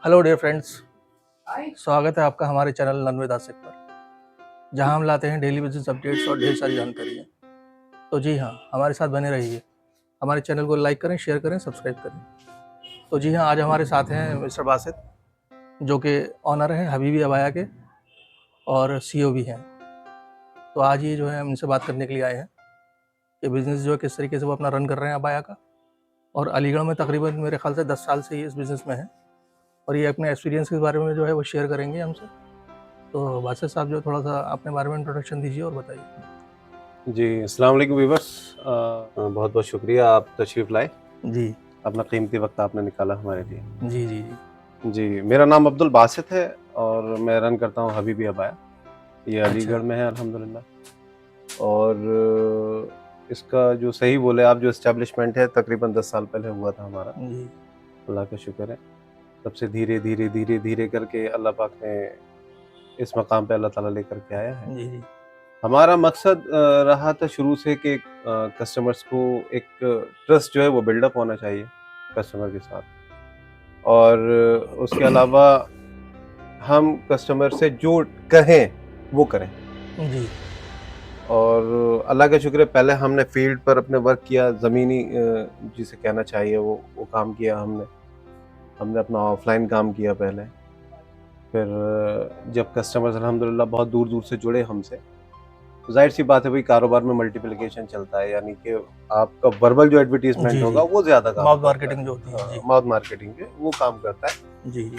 Hello dear friends, स्वागत है आपका हमारे चैनल नन विद आसिफ पर, जहां हम लाते हैं डेली बिजनेस अपडेट्स और ढेर सारी जानकारियाँ। तो जी हाँ, हमारे साथ बने रहिए। हमारे चैनल को लाइक करें, शेयर करें, सब्सक्राइब करें। तो जी हाँ, आज हमारे साथ हैं मिस्टर बासित, जो कि ऑनर हैं हबीबी अबाया के और सीईओ भी हैं। तो आज ये जो है हम इनसे बात करने के लिए आए हैं कि बिज़नेस जो है किस तरीके से वो अपना रन कर रहे हैं अबाया का, और अलीगढ़ में तकरीबन मेरे ख्याल से 10 साल से ही इस बिज़नेस में है, और ये अपने एक्सपीरियंस के बारे में जो है वो शेयर करेंगे हमसे। तो बादशाह साहब जो थोड़ा सा अपने बारे में इंट्रोडक्शन दीजिए और बताइए। जी, अस्सलाम वालेकुम व्यूअर्स। बहुत बहुत शुक्रिया आप तशरीफ़ लाए। जी अपना कीमती वक्त आपने निकाला हमारे लिए। जी जी जी जी, मेरा नाम अब्दुल बासित है और मैं रन करता हूँ हबीबी अबाया। ये अच्छा। अलीगढ़ में है अल्हम्दुलिल्लाह। और इसका जो सही बोले आप, जो एस्टेब्लिशमेंट है तकरीबन 10 साल पहले हुआ था हमारा। जी अल्लाह का शुक्र है। तब से धीरे धीरे धीरे धीरे करके अल्लाह पाक ने इस मकाम पे अल्लाह ताला लेकर के आया है। जी जी हमारा मकसद रहा था शुरू से कि कस्टमर्स को एक ट्रस्ट जो है वो बिल्डअप होना चाहिए कस्टमर के साथ, और उसके अलावा हम कस्टमर से जो कहें वो करें। जी और अल्लाह का शुक्र है, पहले हमने फील्ड पर अपने वर्क किया, ज़मीनी जिसे कहना चाहिए वो काम किया हमने। हमने अपना ऑफलाइन काम किया पहले। फिर जब कस्टमर्स अल्हम्दुलिल्लाह बहुत दूर दूर से जुड़े हमसे, ज़ाहिर सी बात है भाई, कारोबार में मल्टीप्लिकेशन चलता है, यानी कि आपका वर्बल जो एडवर्टाइजमेंट जी होगा जी वो ज़्यादा काम माउथ करता मार्केटिंग है। जो होती है। हाँ, जी माउथ मार्केटिंग जो है वो काम करता है, जी जी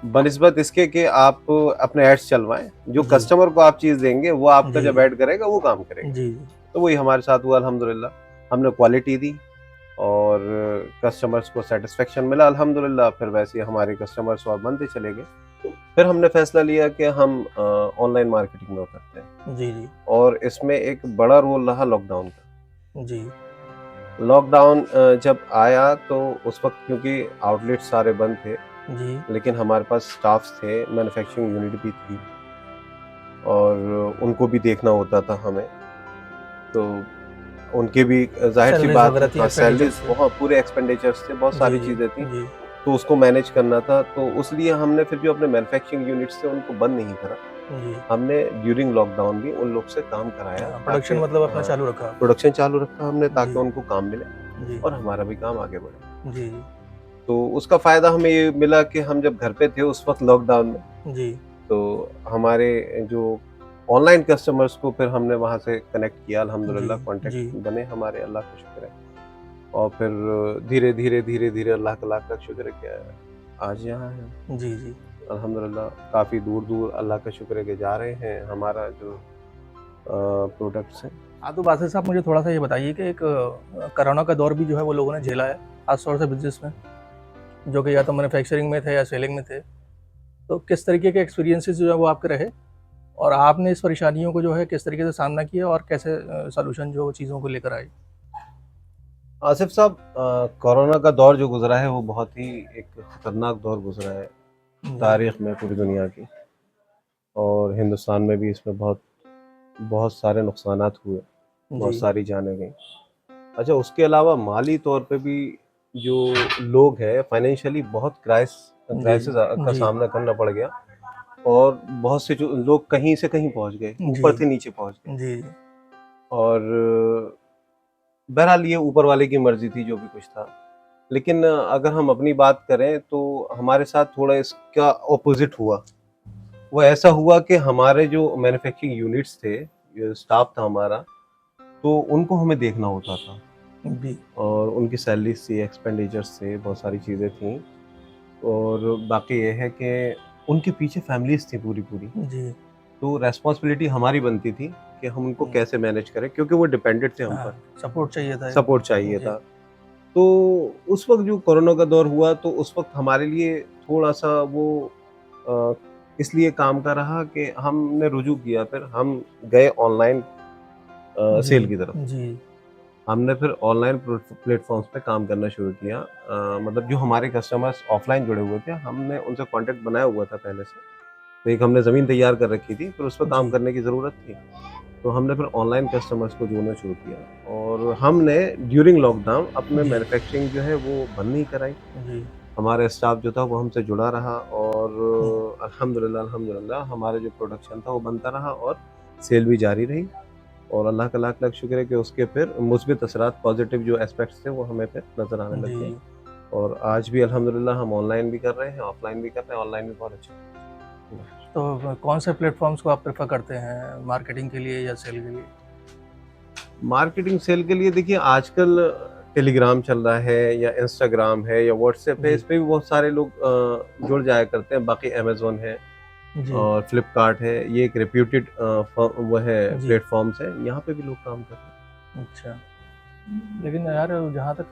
बनिस्बत इसके कि आप अपने एड्स चलवाएं। जो जी कस्टमर को आप चीज़ देंगे वो आपका जी जब ऐड करेगा वो काम करेगा। जी तो वही हमारे साथ हुआ अल्हम्दुलिल्लाह। हमने क्वालिटी दी और कस्टमर्स को सेटिस्फेक्शन मिला अल्हम्दुलिल्लाह। फिर वैसे ही हमारे कस्टमर्स और बनते चले गए। फिर हमने फैसला लिया कि हम ऑनलाइन मार्केटिंग में उतरते हैं, जी जी और इसमें एक बड़ा रोल रहा लॉकडाउन का। जी लॉकडाउन जब आया तो उस वक्त क्योंकि आउटलेट सारे बंद थे, जी लेकिन हमारे पास स्टाफ्स थे, मैन्युफैक्चरिंग यूनिट भी थी, और उनको भी देखना होता था हमें। तो उनके भी ज़ाहिर सी सैलरीज बात वगैरह है, थी, हाँ, एक्सपेंडिचर्स सैलरीज थे। बहुत, पूरे एक्सपेंडिचर्स थे, बहुत जी सारी जी चीज़ें थी, जी तो उसको मैनेज करना था। तो उसलिए हमने फिर जो अपने मैन्युफैक्चरिंग यूनिट्स थे उनको बंद नहीं करा। जी हमने ड्यूरिंग लॉकडाउन भी उन लोग से काम कराया, हाँ, ताकि प्रोडक्शन मतलब अपना हाँ, चालू रखा आपने। प्रोडक्शन चालू रखा हमने जी ताकि उनको काम मिले जी और हमारा भी काम आगे बढ़े। जी तो उसका फ़ायदा हमें ये मिला कि हम जब घर पे थे उस वक़्त लॉकडाउन में, जी तो हमारे जो ऑनलाइन कस्टमर्स को फिर हमने वहाँ से कनेक्ट किया जी अल्हम्दुलिल्लाह, जी कॉन्टैक्ट बने हमारे, अल्लाह का शुक्र है। और फिर धीरे-धीरे अल्लाह का लाख लाख शुक्र है कि आज यहाँ हैं जी जी अल्हम्दुलिल्लाह। काफ़ी दूर-दूर अल्लाह का शुक्र है कि जा रहे हैं हमारा जो प्रोडक्ट्स हैं। हाँ, तो बादशाह साहब मुझे थोड़ा सा ये बताइए कि एक कोरोना का दौर भी जो है वो लोगों ने झेला है, खास तौर से बिजनेस में, जो कि या तो मैन्युफैक्चरिंग में थे या सेलिंग में थे। तो किस तरीके के एक्सपीरियंसेस जो है वो आपके रहे, और आपने इस परेशानियों को जो है किस तरीके से सामना किया, और कैसे सॉल्यूशन जो चीज़ों को लेकर आए। आसिफ साहब, कोरोना का दौर जो गुज़रा है वो बहुत ही एक खतरनाक दौर गुज़रा है जी तारीख़ में पूरी दुनिया की, और हिंदुस्तान में भी इसमें बहुत बहुत सारे नुकसानात हुए, बहुत जी सारी जानें गईं। अच्छा, उसके अलावा माली तौर पे भी जो लोग हैं फाइनेंशियली बहुत जी क्राइसिस का जी सामना करना पड़ गया, और बहुत से जो लोग कहीं से कहीं पहुंच गए, जी ऊपर से नीचे पहुंच गए। जी और बहरहाल ये ऊपर वाले की मर्जी थी जो भी कुछ था। लेकिन अगर हम अपनी बात करें तो हमारे साथ थोड़ा इसका ऑपोजिट हुआ। वो ऐसा हुआ कि हमारे जो मैन्युफैक्चरिंग यूनिट्स थे, जो स्टाफ था हमारा, तो उनको हमें देखना होता था, जी और उनकी सैलरीज थी, एक्सपेंडिचर्स थे, बहुत सारी चीज़ें थीं। और बाकी ये है कि उनके पीछे फैमिलीज़ थी पूरी-पूरी। जी तो रिस्पॉन्सिबिलिटी हमारी बनती थी कि हम उनको कैसे मैनेज करें, क्योंकि वो डिपेंडेंट थे हम हाँ, पर, सपोर्ट चाहिए था एक। सपोर्ट चाहिए जी था। तो उस वक़्त जो कोरोना का दौर हुआ, तो उस वक़्त हमारे लिए थोड़ा-सा वो अ, इसलिए काम का रहा कि हमने रुजू किया, फिर हम गए ऑनलाइन जी सेल की तरफ। जी हमने फिर ऑनलाइन प्लेटफ़ॉर्म्स पे काम करना शुरू किया। मतलब जो हमारे कस्टमर्स ऑफ़लाइन जुड़े हुए थे, हमने उनसे कॉन्टैक्ट बनाया हुआ था पहले से। तो एक हमने ज़मीन तैयार कर रखी थी, फिर उस पे काम जी करने की ज़रूरत थी। तो हमने फिर ऑनलाइन कस्टमर्स को जोड़ना शुरू किया, और हमने ड्यूरिंग लॉकडाउन अपने जी मैन्युफैक्चरिंग जो है वो बंद नहीं कराई। जी हमारा स्टाफ जो था वो हमसे जुड़ा रहा और अल्हम्दुलिल्लाह हमारा जो प्रोडक्शन था वो बनता रहा और सेल भी जारी रही और अल्लाह का लाख लाख शुक्र है कि उसके फिर मुस्बित असरात पॉजिटिव जो एस्पेक्ट्स थे वो हमें फिर नज़र आने लग गए जी। और आज भी अल्हम्दुलिल्लाह हम ऑनलाइन भी कर रहे हैं, ऑफलाइन भी कर रहे हैं, ऑनलाइन भी बहुत अच्छा। तो कौन से प्लेटफ़ॉर्म्स को आप प्रेफ़र करते हैं मार्केटिंग के लिए या सेल के लिए? मार्केटिंग सेल के लिए देखिए आजकल टेलीग्राम चल रहा है या इंस्टाग्राम है या व्हाट्सएप है, जी। इस पे भी बहुत सारे लोग जुड़ जाया करते हैं। बाकी अमेज़न है जी। और फ्लिपकार्ट है, ये एक रेप्यूटेड वो है जी। प्लेटफ़ॉर्म्स हैं, यहाँ पे भी लोग काम कर रहे हैं। अच्छा। लेकिन यार जहाँ तक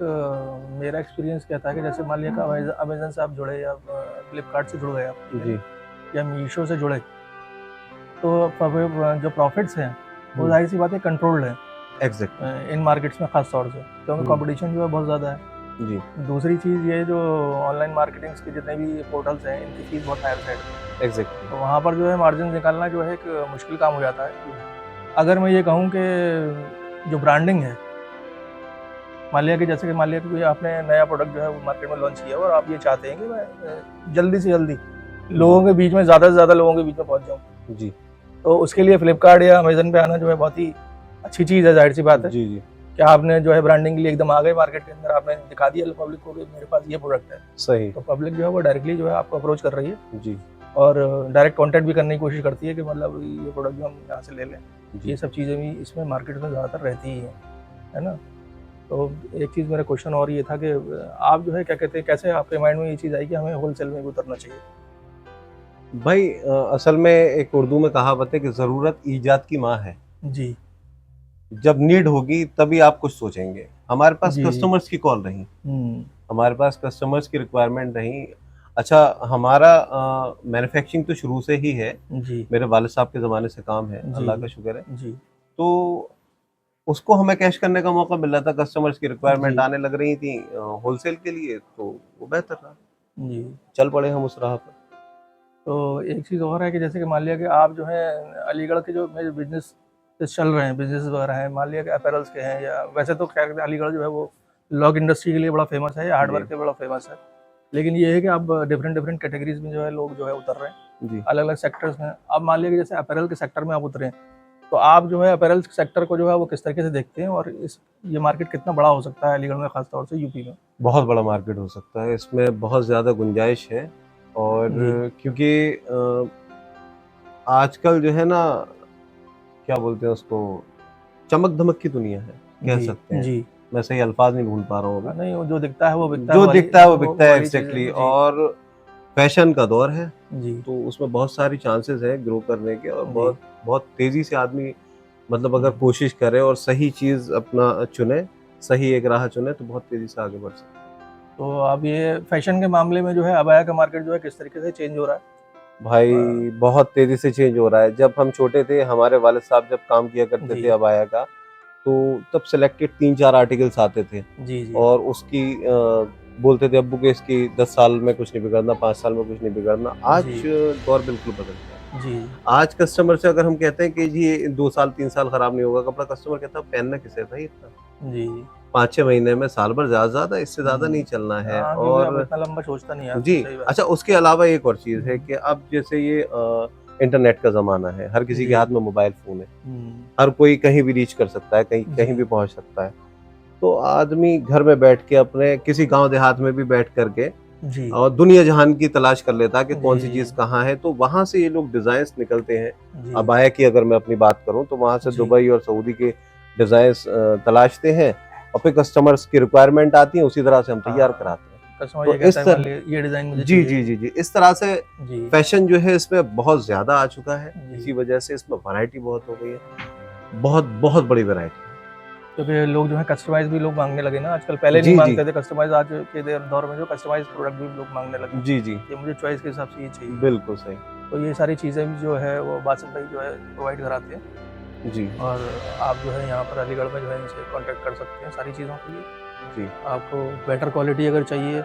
मेरा एक्सपीरियंस कहता है कि जैसे मान लिया कि अमेज़न से आप जुड़े या फ्लिपकार्ट से जुड़ गए आप, ठीक है जी। ना? या मीशो से जुड़े, तो जो प्रॉफ़िट्स हैं, वो हुँ, ज़ाहिर-सी बात है कंट्रोल्ड हैं एग्ज़ैक्टली। इन मार्केट्स में ख़ास तौर से, क्योंकि हुँ, कॉम्पिटिशन जो है बहुत ज़्यादा है। जी, दूसरी चीज़ ये जो ऑनलाइन मार्केटिंग्स के जितने भी पोर्टल्स हैं, इनकी फ़ीस बहुत हायर साइड है। एग्ज़ैक्टली। तो वहाँ पर जो है मार्जिन निकालना जो है एक मुश्किल काम हो जाता है। अगर मैं ये कहूँ कि जो ब्रांडिंग है, मान लिया कि कोई आपने नया प्रोडक्ट जो है वो मार्केट में लॉन्च किया और आप ये चाहते हैं कि मैं जल्दी से जल्दी लोगों के बीच में, ज़्यादा से ज़्यादा लोगों के बीच में पहुँच जाऊँ। जी, तो उसके लिए फ्लिपकार्ट या अमेज़न पे आना जो है बहुत ही अच्छी चीज़ है, ज़ाहिर-सी बात है। जी, जी, कि आपने जो है ब्रांडिंग के लिए एकदम आ गए मार्केट के अंदर, आपने दिखा दिया पब्लिक को कि मेरे पास ये प्रोडक्ट है। सही। तो पब्लिक जो है वो डायरेक्टली जो है आपको अप्रोच कर रही है जी, और डायरेक्ट कॉन्टैक्ट भी करने की कोशिश करती है कि मतलब ये प्रोडक्ट जो हम यहाँ से ले लें। जी। ये सब चीज़ें भी इसमें मार्केट में ज़्यादातर रहती ही हैं, है ना? तो एक चीज़ मेरा क्वेश्चन और ये था कि आप जो है क्या कहते हैं, कैसे आपके माइंड में ये चीज़ आई कि हमें होलसेल में भी उतरना चाहिए? भाई असल में एक उर्दू में कहावत है कि ज़रूरत ईजाद की माँ है। जी। जब नीड होगी तभी आप कुछ सोचेंगे। हमारे पास जी, जी। कस्टमर्स की कॉल रही, हुँ। हमारे पास कस्टमर्स की रिक्वायरमेंट रही। अच्छा हमारा मैन्युफैक्चरिंग तो शुरू से ही है, जी। मेरे वालिद साहब के ज़माने से काम है, जी, अल्लाह का जी। शुक्र है। जी। तो उसको हमें कैश करने का मौका मिल रहा था, कस्टमर्स की रिक्वायरमेंट जी। आने लग रही थी होलसेल के लिए, तो वो बेहतर रहा। जी। चल पड़े हम उस राह पर। तो एक चीज़ और है कि जैसे कि मान लिया कि आप जो है अलीगढ़ के जो मेरे बिज़नेस चल रहे हैं, बिज़नेस वगैरह हैं, मान लिया कि अपैरल्स के हैं या वैसे तो क्या कहते हैं अलीगढ़ जो है वो लॉग इंडस्ट्री के लिए बड़ा फेमस है या जी, हार्डवेयर के लिए बड़ा फेमस है। लेकिन ये है कि अब डिफरेंट डिफरेंट कैटेगरीज़ में जो है लोग जो है उतर रहे हैं, जी। अलग-अलग सेक्टर्स में। अब मान लिया कि जैसे अपैरल के सेक्टर में आप उतरे हैं, तो आप जो है अपैरल सेक्टर को जो है वो किस तरीके से देखते हैं और इस ये मार्केट कितना बड़ा हो सकता है अलीगढ़ में, ख़ास तौर से यूपी में? बहुत बड़ा मार्केट हो सकता है, इसमें बहुत ज़्यादा गुंजाइश है और जी। क्योंकि आजकल जो है ना, क्या बोलते हैं उसको, चमक-धमक की दुनिया है, कह जी। सकते हैं। जी। मैं सही अल्फ़ाज़ नहीं ढूँढ पा रहा हूँ अभी। नहीं, वो जो दिखता है वो बिकता है जो वाली दिखता है वो बिकता वो है वाली एग्ज़ैक्टली चीज़ें। जी। और फैशन का दौर है, जी। तो उसमें बहुत सारी चांसेस हैं ग्रो करने के और जी। बहुत बहुत तेज़ी से आदमी मतलब अगर हुँ। कोशिश करे और सही चीज़ अपना चुने, सही एक राह चुने तो बहुत तेज़ी से आगे बढ़ सकता है। तो अब ये फैशन के मामले में जो है अबाया का मार्केट जो है किस तरीके से चेंज हो रहा है? भाई बहुत तेज़ी से चेंज हो रहा है। जब हम छोटे थे, हमारे वालिद साहब जब काम किया करते थे जी। अबाया का, तो तब सिलेक्टेड 3-4 आर्टिकल्स आते थे जी, जी। और उसकी बोलते थे अब्बू के इसकी 10 साल में कुछ नहीं बिगड़ना, 5 साल में कुछ नहीं बिगड़ना। आज जी। दौर बिल्कुल बदल गया है। जी। आज कस्टमर से अगर हम कहते हैं कि जी ये 2 साल 3 साल खराब नहीं होगा कपड़ा, कस्टमर कहता है पहनना किसे है भाई इतना? जी। 5-6 महीने में, साल भर ज़्यादा से ज़्यादा, इससे ज़्यादा नहीं हुँ। चलना है हाँ, क्योंकि अब और इतना लंबा सोचता नहीं है आदमी, जी, सही बात अच्छा है। उसके अलावा एक और चीज़ है हुँ। कि अब जैसे ये इंटरनेट का ज़माना है, हर किसी के जी। हाथ में मोबाइल फ़ोन है, हुँ। हर कोई कहीं भी रीच कर सकता है, कहीं कहीं जी। भी पहुँच सकता है। तो आदमी घर में बैठ के अपने किसी गाँव देहात में भी बैठ कर के जी। और दुनिया जहान की तलाश कर लेता है कि जी, कौन-सी जी। चीज़ कहाँ है, तो वहाँ से ये लोग डिज़ाइन्स निकलते हैं। जी। अबाया की अगर मैं अपनी बात करूँ तो वहाँ से जी। दुबई और सऊदी के डिज़ाइन्स तलाशते हैं और फिर कस्टमर्स की रिक्वायरमेंट आती है, उसी तरह से हम तैयार हाँ, कराते हैं। कस्टमर ये तो कहता इस है मान तरह लीजिए ये डिज़ाइन मुझे जी, चाहिए। जी, जी, जी। इस तरह से जी। फैशन जो है इसमें बहुत ज़्यादा आ चुका है, जी। इसी वजह से इसमें वैरायटी बहुत हो गई है। बहुत, बहुत बड़ी वैरायटी है। क्योंकि लोग जो है कस्टमाइज़ भी लोग माँगने लगे ना आजकल, पहले नहीं जी, जी। माँगते थे कस्टमाइज़, आज के दौर में जो कस्टमाइज़ प्रोडक्ट भी लोग माँगने लगे जी, जी। कि मुझे चॉइस के हिसाब से ये चाहिए। बिल्कुल सही। तो ये सारी चीज़ें भी जो है वो बासित भाई जो है प्रोवाइड कराते हैं जी, और आप जो है यहाँ पर अलीगढ़ में जो है इनसे कॉन्टैक्ट कर सकते हैं सारी चीज़ों के लिए। जी। आपको बेटर क्वालिटी अगर चाहिए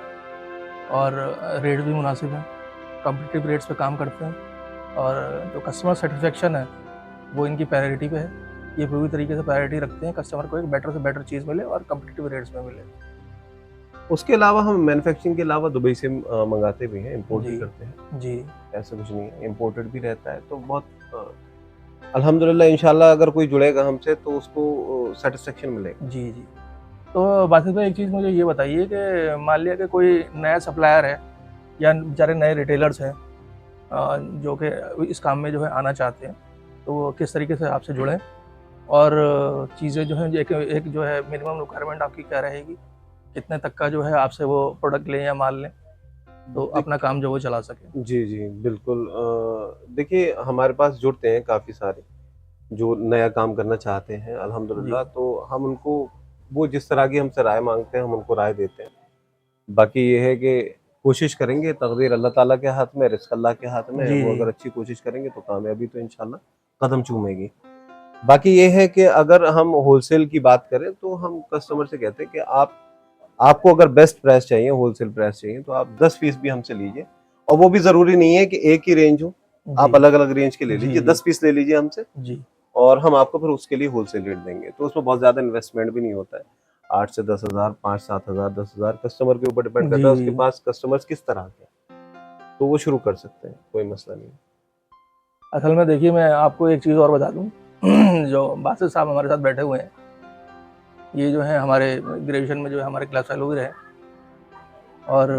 और रेट भी मुनासिब हैं, कॉम्पिटिटिव रेट्स पे काम करते हैं और जो कस्टमर सैटिस्फैक्शन है वो इनकी प्रायोरिटी पे है। ये पूरी तरीके से प्रायोरिटी रखते हैं कस्टमर को एक बेटर से बेटर चीज़ मिले और कॉम्पिटिटिव रेट्स में मिले। उसके अलावा हम मैन्युफैक्चरिंग के अलावा दुबई से मंगाते भी हैं, इंपोर्ट भी जी करते हैं, जी ऐसा कुछ नहीं है, इम्पोर्टेड भी रहता है। तो बहुत अल्हम्दुलिल्लाह इंशाल्लाह अगर कोई जुड़ेगा हमसे तो उसको सेटिस्फेक्शन मिलेगा। जी जी। तो बासित भाई एक चीज़ मुझे ये बताइए कि मान लिया कि कोई नया सप्लायर है या बेचारे नए रिटेलर्स हैं जो कि इस काम में जो है आना चाहते हैं, तो वो किस तरीके से आपसे जुड़ें और चीज़ें जो हैं एक एक जो है मिनिमम रिक्वायरमेंट आपकी क्या रहेगी, कितने तक का जो है आपसे वो प्रोडक्ट लें या माल लें तो अपना काम जो वो चला सकें? जी, जी, बिल्कुल। देखिए हमारे पास जुड़ते हैं काफ़ी सारे, जो नया काम करना चाहते हैं जी अल्हम्दुलिल्लाह, तो हम उनको वो जिस तरह की हमसे राय माँगते हैं, हम उनको राय देते हैं। बाकी ये है कि कोशिश करेंगे, तक़दीर अल्लाह ताला के हाथ में, रिज़्क़ अल्लाह के हाथ में है, जी वो जी अगर अच्छी कोशिश करेंगे तो कामयाबी तो इंशाल्लाह कदम चूमेगी। बाकी ये है कि अगर हम होलसेल की बात करें तो हम कस्टमर से कहते हैं कि आपको अगर बेस्ट प्राइस चाहिए, होलसेल प्राइस चाहिए तो आप 10 पीस भी हमसे लीजिए, और वो भी ज़रूरी नहीं है कि एक ही रेंज हो, जी आप अलग-अलग रेंज के ले जी लीजिए, जी 10 पीस ले लीजिए हमसे, जी और हम आपको फिर उसके लिए होलसेल रेट देंगे। तो उसमें बहुत ज़्यादा इन्वेस्टमेंट भी नहीं होता है। 8 से 10,000, 5-7 हज़ार, 10,000 कस्टमर के ऊपर डिपेंड करता जी है जी। उसके पास कस्टमर्स किस तरह के हैं। तो वो शुरू कर सकते हैं, कोई मसला नहीं है। असल में देखिए मैं आपको एक चीज़ और बता दूं जो बासित साहब हमारे साथ बैठे हुए हैं, ये जो है हमारे ग्रेजुएशन में जो है हमारे क्लास फेलो भी रहे और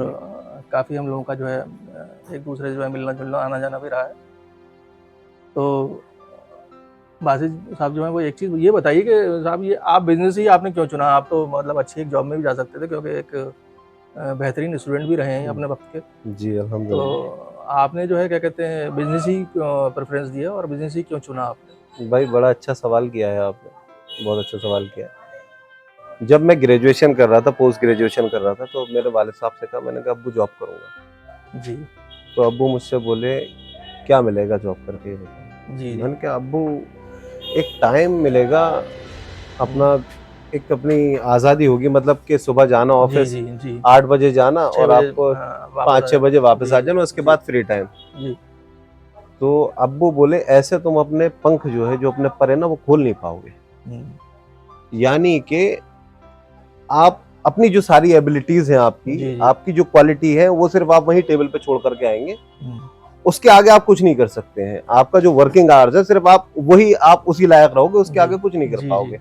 काफ़ी हम लोगों का जो है एक दूसरे से जो है मिलना जुलना आना जाना भी रहा है। तो बासित साहब जो है वो एक चीज़ ये बताइए कि साहब ये आप बिजनेस ही आपने क्यों चुना? आप तो मतलब अच्छी एक जॉब में भी जा सकते थे क्योंकि एक बेहतरीन स्टूडेंट भी रहे हैं अपने वक्त के। जी, तो अल्हम्दुलिल्लाह। आपने जो है क्या कहते हैं बिजनेस ही क्यों प्रेफरेंस दिया और बिजनेस ही क्यों चुना आपने? भाई बड़ा अच्छा सवाल किया है आपने, बहुत अच्छा सवाल किया है। जब मैं ग्रेजुएशन कर रहा था, पोस्ट ग्रेजुएशन कर रहा था, तो मेरे वालिद साहब से कहा, मैंने कहा अब्बू जॉब करूँगा। जी तो अब्बू मुझसे बोले, क्या मिलेगा जॉब करके ये बताओ? जी जी मैंने कहा अब्बू एक टाइम मिलेगा जी अपना, एक अपनी आज़ादी होगी, मतलब कि सुबह जाना जी ऑफिस, जी जी 8 बजे जाना 6 और बजे आपको वापस आ 5-6 जाना। बजे वापस जी आ जाना, उसके जी बाद फ्री टाइम। जी तो अब्बू बोले ऐसे तुम अपने पंख जो है, जो अपने पर है ना, वो खोल नहीं पाओगे। हम्म, यानी कि आप अपनी जो सारी एबिलिटीज हैं आपकी, जी जी आपकी जो क्वालिटी है, वो सिर्फ आप वहीं टेबल पे छोड़ करके आएंगे, हम्म, उसके आगे आप कुछ नहीं कर सकते हैं। आपका जो वर्किंग आवर्स है, सिर्फ आप वही, आप उसी लायक रहोगे, उसके जी आगे कुछ नहीं कर जी जी पाओगे।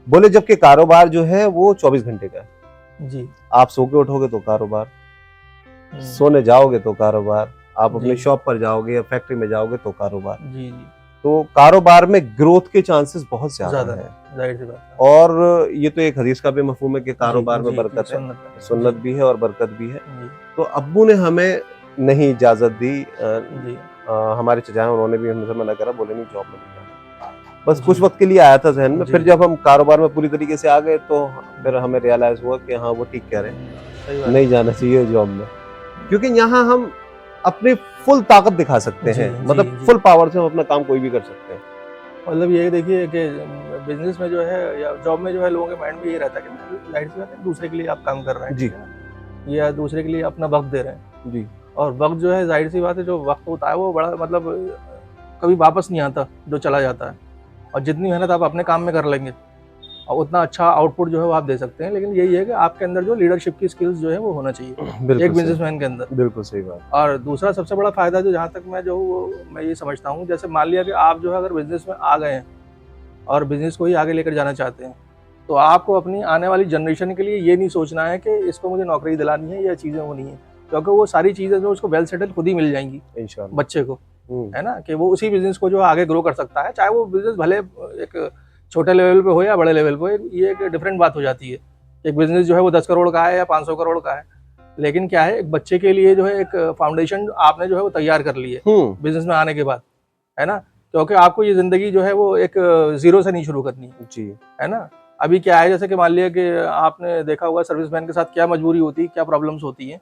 बोले जबकि कारोबार जो है वो 24 घंटे का है। जी आप सो के उठोगे तो कारोबार, हम्म, सोने जाओगे तो कारोबार, आप जी अपने शॉप पर जाओगे या फैक्ट्री में जाओगे तो कारोबार। जी जी तो कारोबार में ग्रोथ के चांसेस बहुत ज्यादा ज़्यादा है। है जाहिर सी बात है। और ये तो एक हदीस का भी मफहूम है कि जी कारोबार में जी जी बरकत है, सुन्नत है। जी सुन्नत भी है और बरकत भी है। जी तो अब्बू ने हमें नहीं इजाजत दी, जी हमारे चचा हैं, उन्होंने भी हमसे मना करा, बोले नहीं जॉब में नहीं जाना। बस कुछ जी वक्त के लिए आया था जहन में, जी फिर जी जब हम कारोबार में पूरी तरीके से आ गए तो फिर हमें रियलाइज हुआ कि हाँ वो ठीक कह रहे हैं, सही बात नहीं जाना चाहिए जॉब में, क्योंकि यहाँ हम अपनी फुल ताकत दिखा सकते है। जी हैं, जी मतलब जी फुल पावर से हम अपना काम कोई भी कर सकते हैं। मतलब ये देखिए कि बिजनेस में जो है या जॉब में जो है लोगों के माइंड में ये रहता है कि जाहिर सी बात है दूसरे के लिए आप काम कर रहे हैं, जी ठीक है ना, या दूसरे के लिए अपना वक्त दे रहे हैं जी और वक्त जो है जाहिर सी बात है जो वक्त होता है वो बड़ा मतलब कभी वापस नहीं आता, जो चला जाता है और जितनी मेहनत आप अपने काम में कर लेंगे और उतना अच्छा आउटपुट जो है वो आप दे सकते हैं। लेकिन यही है कि आपके अंदर जो लीडरशिप की स्किल्स जो है वो होना चाहिए बिल्कुल एक सही, बिजनेसमैन के अंदर। बिल्कुल सही बात। और दूसरा सबसे बड़ा फायदा जो जहाँ तक मैं जो वो मैं ये समझता हूँ, जैसे मान लिया कि आप जो है अगर बिजनेस में आ गए हैं और बिजनेस को ही आगे लेकर जाना चाहते हैं, तो आपको अपनी आने वाली जनरेशन के लिए ये नहीं सोचना है कि इसको मुझे नौकरी दिलानी है या चीज़ें होनी है, क्योंकि वो सारी चीज़ें जो उसको वेल सेटल खुद ही मिल जाएंगी इंशाल्लाह। बच्चे को, हम्म, है ना, कि वो उसी बिजनेस को जो आगे ग्रो कर सकता है, चाहे वो बिजनेस भले एक छोटे लेवल पे हो या बड़े लेवल पे हो, ये एक डिफरेंट बात हो जाती है। एक बिजनेस जो है वो 10 करोड़ का है या 500 करोड़ का है, लेकिन क्या है एक बच्चे के लिए जो है एक फाउंडेशन आपने जो है वो तैयार कर ली है हम्म, बिजनेस में आने के बाद, है ना, क्योंकि आपको ये ज़िंदगी जो है वो एक ज़ीरो से नहीं शुरू करनी जी है ना। अभी क्या है जैसे कि मान लिया कि आपने देखा होगा सर्विसमैन के साथ क्या मजबूरी होती है, क्या प्रॉब्लम्स होती हैं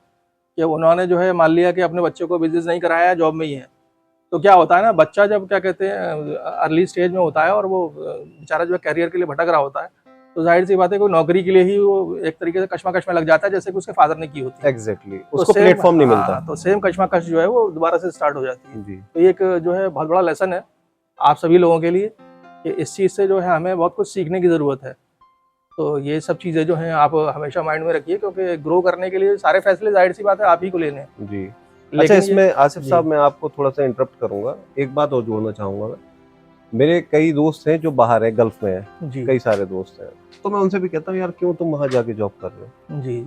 कि उन्होंने जो है मान लिया कि अपने बच्चे को बिजनेस नहीं कराया है, जॉब में ही है। तो क्या होता है ना, बच्चा जब क्या कहते हैं अर्ली स्टेज में होता है और वो बेचारा जो है करियर के लिए भटक रहा होता है, तो जाहिर सी बात है कोई नौकरी के लिए ही वो एक तरीके से कशमकश में लग जाता है जैसे कि उसके फादर ने की होती है। एग्जैक्टली, तो उसको सेम, प्लेटफॉर्म नहीं मिलता। हाँ, तो सेम कशमकश जो है वो दोबारा से स्टार्ट हो जाती है। जी तो ये एक जो है बहुत बड़ा लेसन है आप सभी लोगों के लिए कि इस चीज़ से जो है हमें बहुत कुछ सीखने की ज़रूरत है तो ये सब चीज़ें जो हैं आप हमेशा माइंड में रखिए, क्योंकि ग्रो करने के लिए सारे फैसले जाहिर सी बात है आप ही को लेने हैं। जी। अच्छा, लेकिन इसमें आसिफ जी साहब मैं आपको थोड़ा सा इंटरप्ट करूंगा, एक बात और जोड़ना चाहूंगा मैं। मेरे कई दोस्त हैं जो बाहर है, गल्फ में है, जी कई सारे दोस्त हैं, तो मैं उनसे भी कहता हूँ यार क्यों तुम वहां जाके जॉब कर रहे हो? जी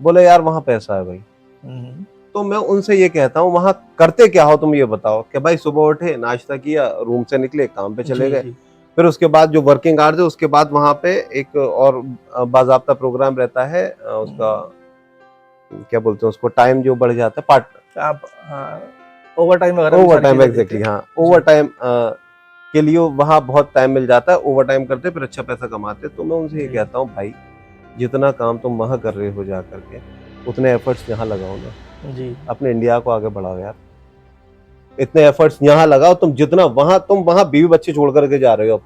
बोले यार वहां पैसा है भाई। हम्म, तो मैं उनसे ये कहता हूँ वहां करते क्या हो तुम ये बताओ, कि भाई सुबह उठे, नाश्ता किया, रूम से निकले, काम पे चले जी गए, जी फिर उसके बाद जो वर्किंग आवर्स है उसके बाद वहां पे एक और बाजाब्ता प्रोग्राम रहता है, उसका क्या बोलते हैं उसको, टाइम जो बढ़ जाता है, पार्ट आप हाँ ओवर टाइम वगैरह भी ओवर सारी टाइम, चीज़ें देते एग्जैक्टली, हैं। हाँ ओवर जी टाइम के लिए वहाँ बहुत टाइम मिल जाता है, ओवर टाइम करते फिर अच्छा पैसा कमाते। तो मैं उनसे ये जी कहता हूँ भाई जितना काम तुम वहाँ कर रहे हो जा करके, उतने एफर्ट्स यहाँ लगाओ ना, जी अपने इंडिया को आगे बढ़ाओ यार। इतने एफर्ट्स यहाँ लगाओ, तुम वहाँ बीवी बच्चे छोड़ करके जा रहे हो,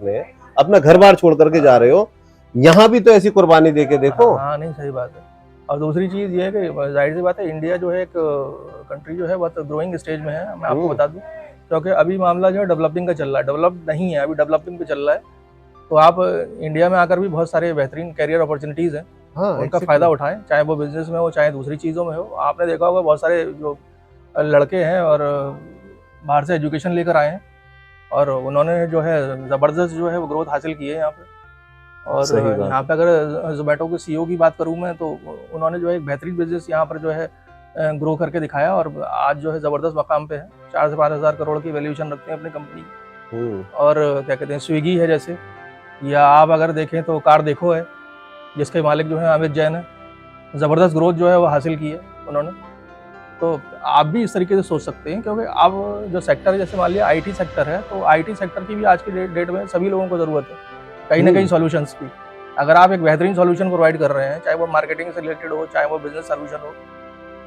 अपना घर बार छोड़ करके जा रहे हो, यहाँ भी तो ऐसी कुर्बानी दे के देखो। हाँ नहीं सही बात है। और दूसरी चीज़ ये है कि जाहिर सी बात है इंडिया जो है एक कंट्री जो है बहुत ग्रोइंग स्टेज में है, मैं आपको हम्म, बता दूं, क्योंकि अभी मामला जो है डेवलपिंग का चल रहा है, डेवलप नहीं है अभी, डेवलपिंग पे चल रहा है। तो आप इंडिया में आकर भी बहुत सारे बेहतरीन कैरियर अपॉर्चुनिटीज़ हैं, हाँ उनका फ़ायदा एग्जैक्टली। उठाएं, चाहे वो बिजनेस में हो चाहे दूसरी चीज़ों में हो। आपने देखा होगा बहुत सारे जो लड़के हैं और बाहर से एजुकेशन लेकर आए हैं, और उन्होंने जो है ज़बरदस्त जो है वो ग्रोथ हासिल की है यहाँ पे। और सही बात यहाँ है। पे अगर जोमेटो के सीईओ की बात करूँ मैं, तो उन्होंने जो है एक बेहतरीन बिजनेस यहाँ पर जो है ग्रो करके दिखाया, और आज जो है ज़बरदस्त मकाम पे है, 4 से 5 हज़ार करोड़ की वैल्यूएशन रखते हैं अपनी कंपनी की। हम्म, और क्या कहते हैं स्विगी है जैसे, या आप अगर देखें तो कार देखो है, जिसके मालिक जो है अमित जैन है, ज़बरदस्त ग्रोथ जो है वो हासिल की है उन्होंने। तो आप भी इस तरीके से सोच सकते हैं, क्योंकि अब जो सेक्टर है जैसे मान लिया आईटी सेक्टर है, तो आईटी सेक्टर की भी आज की डेट में सभी लोगों को ज़रूरत है कहीं ना कहीं सॉल्यूशंस की। अगर आप एक बेहतरीन सॉल्यूशन प्रोवाइड कर रहे हैं, चाहे वो मार्केटिंग से रिलेटेड हो चाहे वो बिजनेस सॉल्यूशन हो,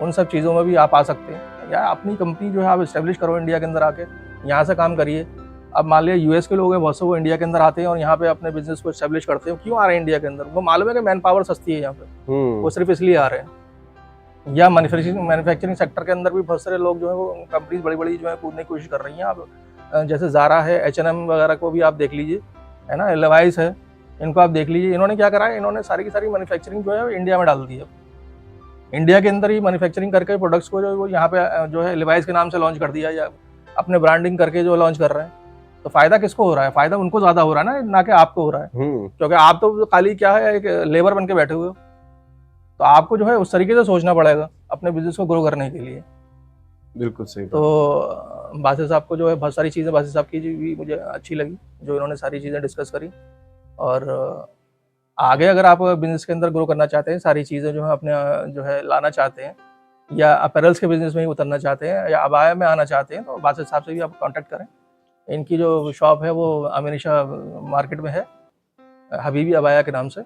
उन सब चीज़ों में भी आप आ सकते हैं, या अपनी कंपनी जो है आप इस्टेब्लिश करो इंडिया के अंदर आके, यहाँ से काम करिए। अब मान लिया यूएस के लोग हैं बहुत से, वो इंडिया के अंदर आते हैं और यहाँ पे अपने बिजनेस को इस्टेब्लिश करते हैं। क्यों आ रहे हैं इंडिया के अंदर? वो मालूम है कि मैन पावर सस्ती है यहाँ पे, वो सिर्फ इसलिए आ रहे हैं। या मैन्युफैक्चरिंग सेक्टर के अंदर भी बहुत सारे लोग जो है वो कंपनीज बड़ी बड़ी जो है कूदने की कोशिश कर रही हैं। आप जैसे ज़ारा है, H&M वगैरह को भी आप देख लीजिए, है ना, लेवाइस है, इनको आप देख लीजिए। इन्होंने क्या करा है, इन्होंने सारी की सारी मैन्युफैक्चरिंग जो है इंडिया में डाल दी है। इंडिया के अंदर ही मैन्युफैक्चरिंग करके प्रोडक्ट्स को जो वो यहाँ पे जो है लेवाइस के नाम से लॉन्च कर दिया, या अपने ब्रांडिंग करके जो लॉन्च कर रहे हैं। तो फ़ायदा किसको हो रहा है? फ़ायदा उनको ज़्यादा हो रहा है ना कि आपको हो रहा है। क्योंकि आप तो खाली क्या है, एक लेबर बन के बैठे हुए हो। तो आपको जो है उस तरीके से सोचना पड़ेगा अपने बिजनेस को ग्रो करने के लिए। बिल्कुल सही तो बात। बासित साहब को जो है बहुत सारी चीज़ें बासित साहब की भी मुझे अच्छी लगी, जो इन्होंने सारी चीज़ें डिस्कस करी। और आगे अगर आप बिजनेस के अंदर ग्रो करना चाहते हैं, सारी चीज़ें जो है अपने जो है लाना चाहते हैं, या अपैरल्स के बिजनेस में ही उतरना चाहते हैं, या अबाया में आना चाहते हैं, तो बासित साहब से भी आप कांटेक्ट करें। इनकी जो शॉप है वो अमीनिशा मार्केट में है, हबीबी अबाया के नाम से।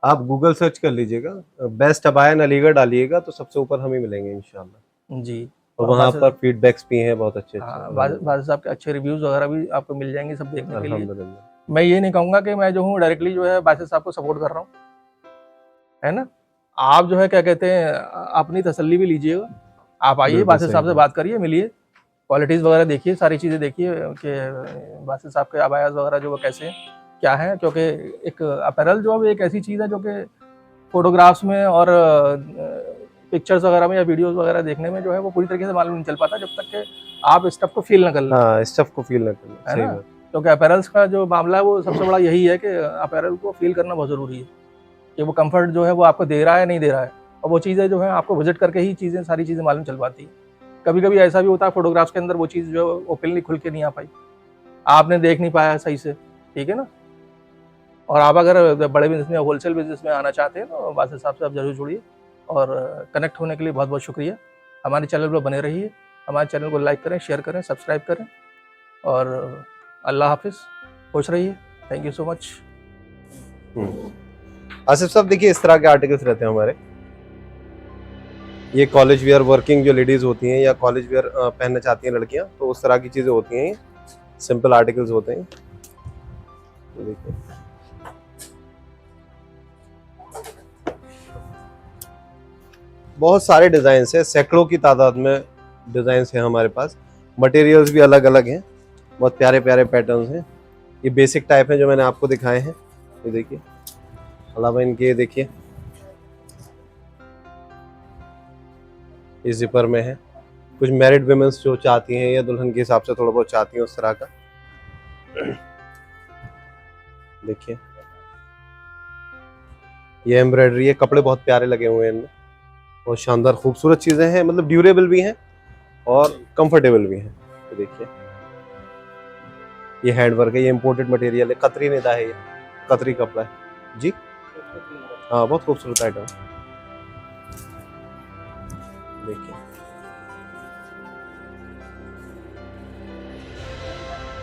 आप गूगल सर्च कर लीजिएगा, बेस्ट अबायन अलीगढ़ डालिएगा तो सबसे ऊपर हम ही मिलेंगे इंशाल्लाह। जी। और और वहाँ बासित पर फीडबैक्स भी हैं बहुत अच्छे अच्छे, हाँ, अल्हम्दुलिल्लाह। बासित साहब के अच्छे रिव्यूज़ वगैरह भी आपको मिल जाएंगे सब देखने के लिए। अल्हम्दुलिल्लाह। मैं ये नहीं कहूँगा कि मैं जो हूँ डायरेक्टली जो है बासित साहब को सपोर्ट कर रहा हूँ, है ना? आप जो है क्या कहते हैं अपनी तसल्ली भी लीजिएगा। आप आइए, बिल्कुल बासित सही साहब से बात। बात करिए, मिलिए, क्वालिटीज़ वगैरह देखिए, सारी चीज़ें देखिए कि बासित साहब के अबायाज़ वगैरह जो वो कैसे हैं, क्या हैं। क्योंकि एक अपैरल जो है एक ऐसी चीज़ है जो कि फ़ोटोग्राफ्स में और पिक्चर्स वगैरह में या वीडियोज़ वगैरह देखने में जो है वो पूरी तरीके से मालूम नहीं चल पाता, जब तक कि आप इस स्टफ़ को फ़ील ना कर लें, हाँ, स्टफ को फील ना करना, है सही ना? बात। क्योंकि अपैरल्स का जो मामला है वो सबसे बड़ा यही है कि अपैरल को फ़ील करना बहुत ज़रूरी है, कि वो कम्फ़र्ट जो है वो आपको दे रहा है, नहीं दे रहा है। और वो चीज़ें जो है आपको विज़िट करके ही चीज़ें सारी चीज़ें मालूम चल पाती हैं। कभी-कभी ऐसा भी होता है फ़ोटोग्राफ्स के अंदर वो चीज़ जो है ओपनली खुल के नहीं आ पाई, आपने देख नहीं पाया सही से, ठीक है ना? और आप अगर बड़े बिज़नेस में, होलसेल बिज़नेस में आना चाहते हैं, तो बासित साहब से आप ज़रूर जुड़िए। और कनेक्ट होने के लिए बहुत-बहुत शुक्रिया। हमारे चैनल पर बने रहिए, हमारे चैनल को लाइक करें, शेयर करें, सब्सक्राइब करें, और अल्लाह हाफ़िज़, खुश रहिए। Thank you so much. Asif साहब देखिए, इस तरह के आर्टिकल्स रहते हैं हमारे, ये कॉलेज वियर वर्किंग जो लेडीज होती हैं या कॉलेज वियर पहनना चाहती हैं लड़कियां, तो उस तरह की चीजें होती हैं। सिंपल आर्टिकल्स होते हैं, देखिए बहुत सारे डिजाइन है, सैकड़ों की तादाद में डिजाइन है हमारे पास। मटेरियल्स भी अलग अलग हैं, बहुत प्यारे प्यारे पैटर्न्स हैं। ये बेसिक टाइप है जो मैंने आपको दिखाए हैं, ये देखिए। अलावा इनके ये देखिए इस जिपर में है। कुछ मैरिड वुमेन्स जो चाहती हैं या दुल्हन के हिसाब से थोड़ा बहुत चाहती हैं उस तरह का, देखिए ये एम्ब्रॉयडरी है। कपड़े बहुत प्यारे लगे हुए हैं इनमें, बहुत शानदार खूबसूरत चीजें हैं, मतलब ड्यूरेबल भी हैं और कंफर्टेबल भी हैं। तो देखिए ये हैंड वर्क है, ये इम्पोर्टेड मटेरियल है, कतरी निदा है, ये कतरी कपड़ा है जी। हाँ बहुत खूबसूरत आइटम है। देखिए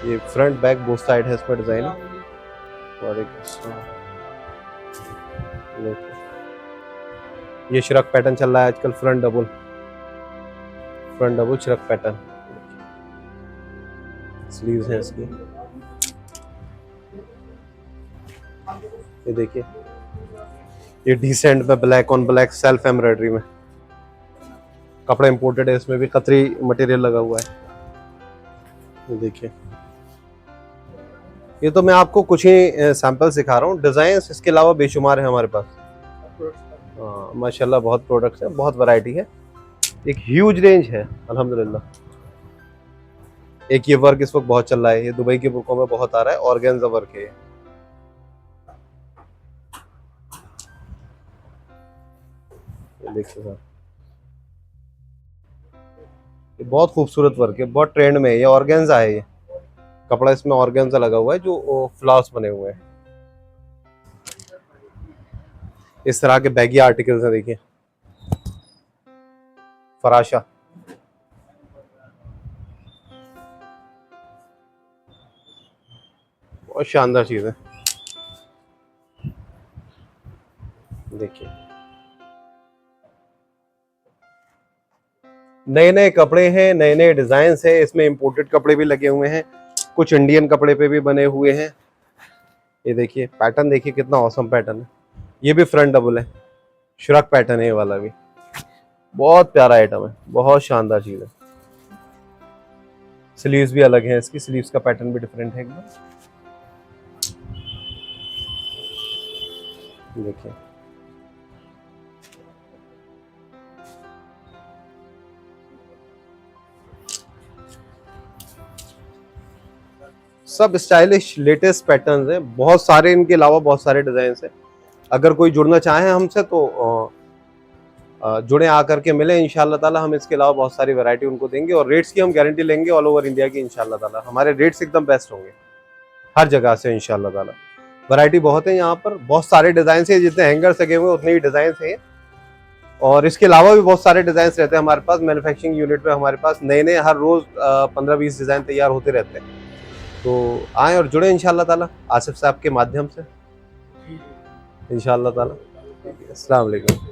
ये फ्रंट बैक बोथ साइड है इसमें डिजाइन, और एक देखिए ये शरक पैटर्न चल रहा है आजकल, फ्रंट डबल शरक पैटर्न। स्लीव्स हैं इसकी, ये देखिए ये डिसेंट में black on black self embroidery में, कपड़ा इंपोर्टेड है, इसमें भी कतरी मटेरियल लगा हुआ है। ये देखिए ये तो मैं आपको कुछ ही सैंपल सिखा रहा हूँ, डिजाइन्स इसके अलावा बेशुमार है हमारे पास। हाँ माशाल्लाह बहुत प्रोडक्ट्स है, बहुत वैरायटी है, एक ह्यूज रेंज है अल्हम्दुलिल्लाह। एक ये वर्क इस वक्त बहुत चल रहा है, ये दुबई के बुकों में बहुत आ रहा है, ऑर्गेन्जा वर्क है ये देखिए सर, ये बहुत खूबसूरत वर्क है, बहुत ट्रेंड में है, ये ऑर्गेन्जा है, ये कपड़ा इसमें ऑर्गेन्जा लगा हुआ है जो फ्लावर्स बने हुए हैं। इस तरह के बैगी आर्टिकल्स हैं, देखिए फराशा, बहुत शानदार चीज है। देखिए नए नए कपड़े हैं, नए नए डिजाइन है, इसमें इंपोर्टेड कपड़े भी लगे हुए हैं, कुछ इंडियन कपड़े पे भी बने हुए हैं। ये देखिए पैटर्न, देखिए कितना औसम पैटर्न है, ये भी फ्रंट डबल है, श्रक पैटर्न है ये वाला भी, बहुत प्यारा आइटम है, बहुत शानदार चीज है। स्लीव्स भी अलग है इसकी, स्लीव्स का पैटर्न भी डिफरेंट है एकदम। देखिए सब स्टाइलिश लेटेस्ट पैटर्न्स हैं, बहुत सारे, इनके अलावा बहुत सारे डिजाइन हैं। अगर कोई जुड़ना चाहे हमसे तो जुड़े, आकर के मिले इंशाल्लाह ताला। हम इसके अलावा बहुत सारी वैरायटी उनको देंगे और रेट्स की हम गारंटी लेंगे ऑल ओवर इंडिया की इंशाल्लाह ताला। हमारे रेट्स एकदम बेस्ट होंगे हर जगह से इंशाल्लाह ताला। वैरायटी बहुत है यहाँ पर, बहुत सारे डिजाइन है, जितने हैंगर लगे हुए उतने ही डिजाइन है, और इसके अलावा भी बहुत सारे डिजाइन रहते हैं हमारे पास। मैन्युफैक्चरिंग यूनिट में हमारे पास नए नए हर रोज 15-20 डिजाइन तैयार होते रहते हैं। तो आए और जुड़े इंशाल्लाह ताला आसिफ साहब के माध्यम से इंशाल्लाह ताला। अस्सलाम वालेकुम।